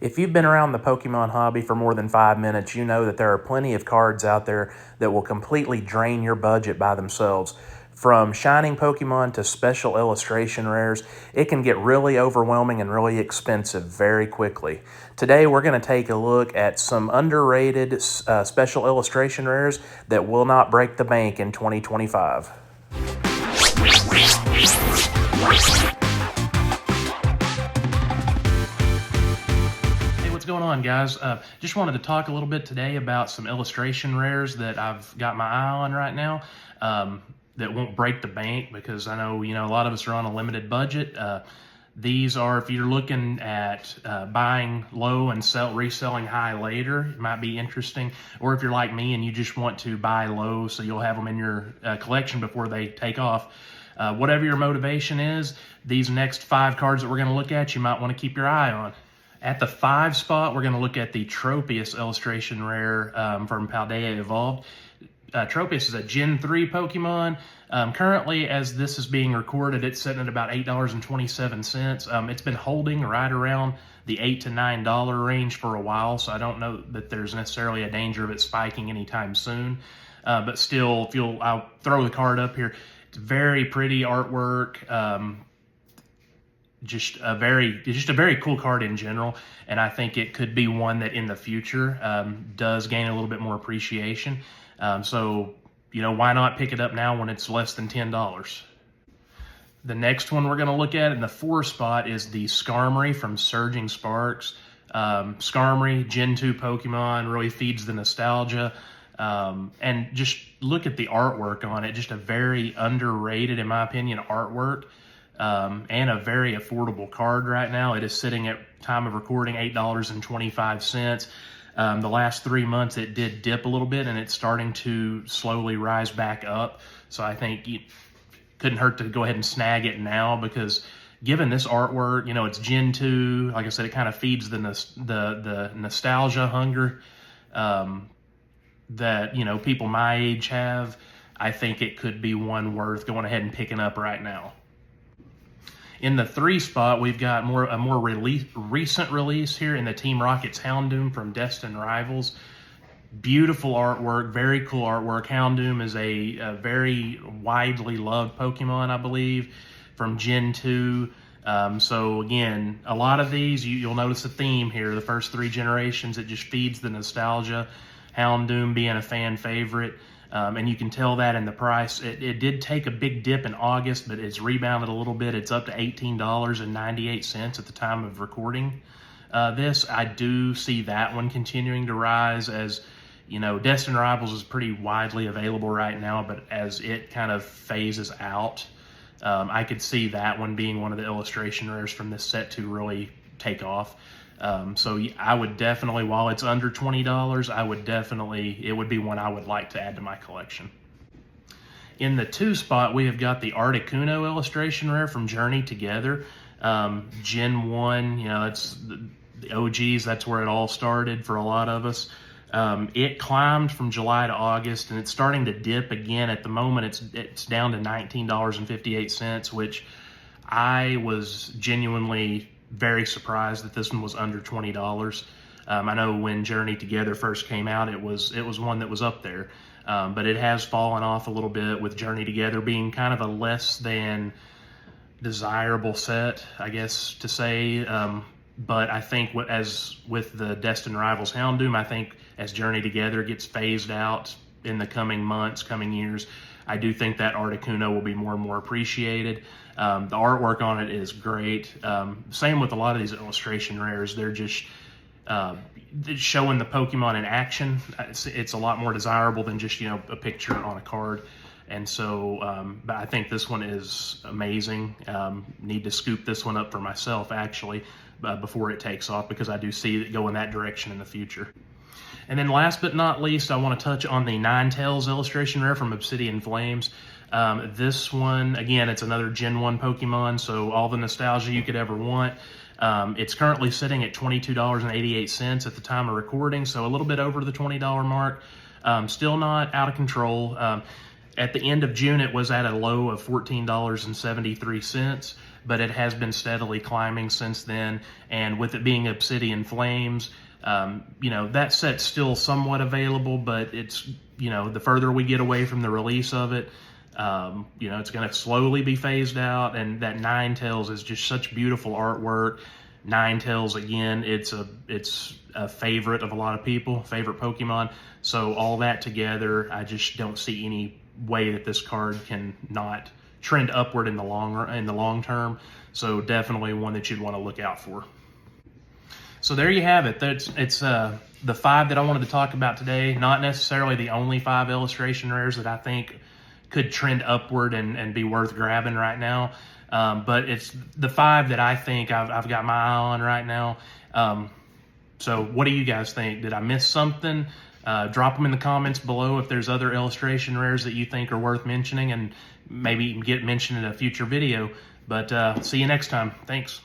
If you've been around the Pokemon hobby for more than 5 minutes, you know that there are plenty of cards out there that will completely drain your budget by themselves. From shining Pokemon to special illustration rares, it can get really overwhelming and really expensive very quickly. Today, we're going to take a look at some underrated special illustration rares that will not break the bank in 2025. What's going on, guys? Just wanted to talk a little bit today about some illustration rares that I've got my eye on right now that won't break the bank, because I know a lot of us are on a limited budget. These are, if you're looking at buying low and reselling high later, it might be interesting. Or if you're like me and you just want to buy low so you'll have them in your collection before they take off. Whatever your motivation is, these next 5 cards that we're going to look at, you might want to keep your eye on. At the 5 spot, we're going to look at the Tropius illustration rare from Paldea Evolved. Tropius is a Gen 3 Pokemon. Currently, as this is being recorded, it's sitting at about $8.27. It's been holding right around the $8 to $9 range for a while, so I don't know that there's necessarily a danger of it spiking anytime soon. But still, I'll throw the card up here. It's very pretty artwork. Just a very cool card in general, and I think it could be one that in the future does gain a little bit more appreciation. So why not pick it up now when it's less than $10? The next one we're going to look at in the 4 spot is the Skarmory from Surging Sparks. Skarmory, Gen 2 Pokemon, really feeds the nostalgia. And just look at the artwork on it. Just a very underrated, in my opinion, artwork. And a very affordable card right now. It is sitting at time of recording $8.25. The last 3 months it did dip a little bit, and it's starting to slowly rise back up. So I think it couldn't hurt to go ahead and snag it now, because given this artwork, it's Gen 2. Like I said, it kind of feeds the nostalgia hunger that people my age have. I think it could be one worth going ahead and picking up right now. In the 3 spot, we've got a more recent release here in the Team Rocket's Houndoom from Destined Rivals. Beautiful artwork, very cool artwork. Houndoom is a very widely loved Pokemon, I believe, from Gen 2. So again, a lot of these, you'll notice a theme here. The first 3 generations, it just feeds the nostalgia. Houndoom being a fan favorite. And you can tell that in the price. It did take a big dip in August, but it's rebounded a little bit. It's up to $18.98 at the time of recording this. I do see that one continuing to rise, as Destined Rivals is pretty widely available right now, but as it kind of phases out, I could see that one being one of the illustration rares from this set to really take off. So I would definitely, while it's under $20, it would be one I would like to add to my collection. In the 2 spot, we have got the Articuno illustration rare from Journey Together. Gen 1, it's the OGs, that's where it all started for a lot of us. It climbed from July to August, and it's starting to dip again. At the moment, it's down to $19.58, which I was genuinely very surprised that this one was under $20. I know when Journey Together first came out, it was one that was up there, but it has fallen off a little bit, with Journey Together being kind of a less than desirable set, I guess to say. But I think as with the Destined Rivals Houndoom, I think as Journey Together gets phased out in the coming months, coming years, I do think that Articuno will be more and more appreciated. The artwork on it is great. Same with a lot of these illustration rares. They're just showing the Pokemon in action. It's a lot more desirable than just a picture on a card. And so, but I think this one is amazing. Need to scoop this one up for myself, actually, before it takes off, because I do see it go in that direction in the future. And then last but not least, I want to touch on the Ninetales illustration rare from Obsidian Flames. This one, again, it's another Gen 1 Pokemon, so all the nostalgia you could ever want. It's currently sitting at $22.88 at the time of recording, so a little bit over the $20 mark. Still not out of control. At the end of June, it was at a low of $14.73, but it has been steadily climbing since then. And with it being Obsidian Flames, you know, that set's still somewhat available, but it's, you know, the further we get away from the release of it, you know, it's going to slowly be phased out. And that Ninetales is just such beautiful artwork. Ninetales, again, it's a favorite of a lot of people, favorite Pokemon. So all that together, I just don't see any way that this card can not trend upward in the long term. So definitely one that you'd want to look out for. So there you have it. It's the 5 that I wanted to talk about today. Not necessarily the only 5 illustration rares that I think could trend upward and be worth grabbing right now. But it's the 5 that I think I've got my eye on right now. So what do you guys think? Did I miss something? Drop them in the comments below if there's other illustration rares that you think are worth mentioning, and maybe you can get mentioned in a future video. But see you next time. Thanks.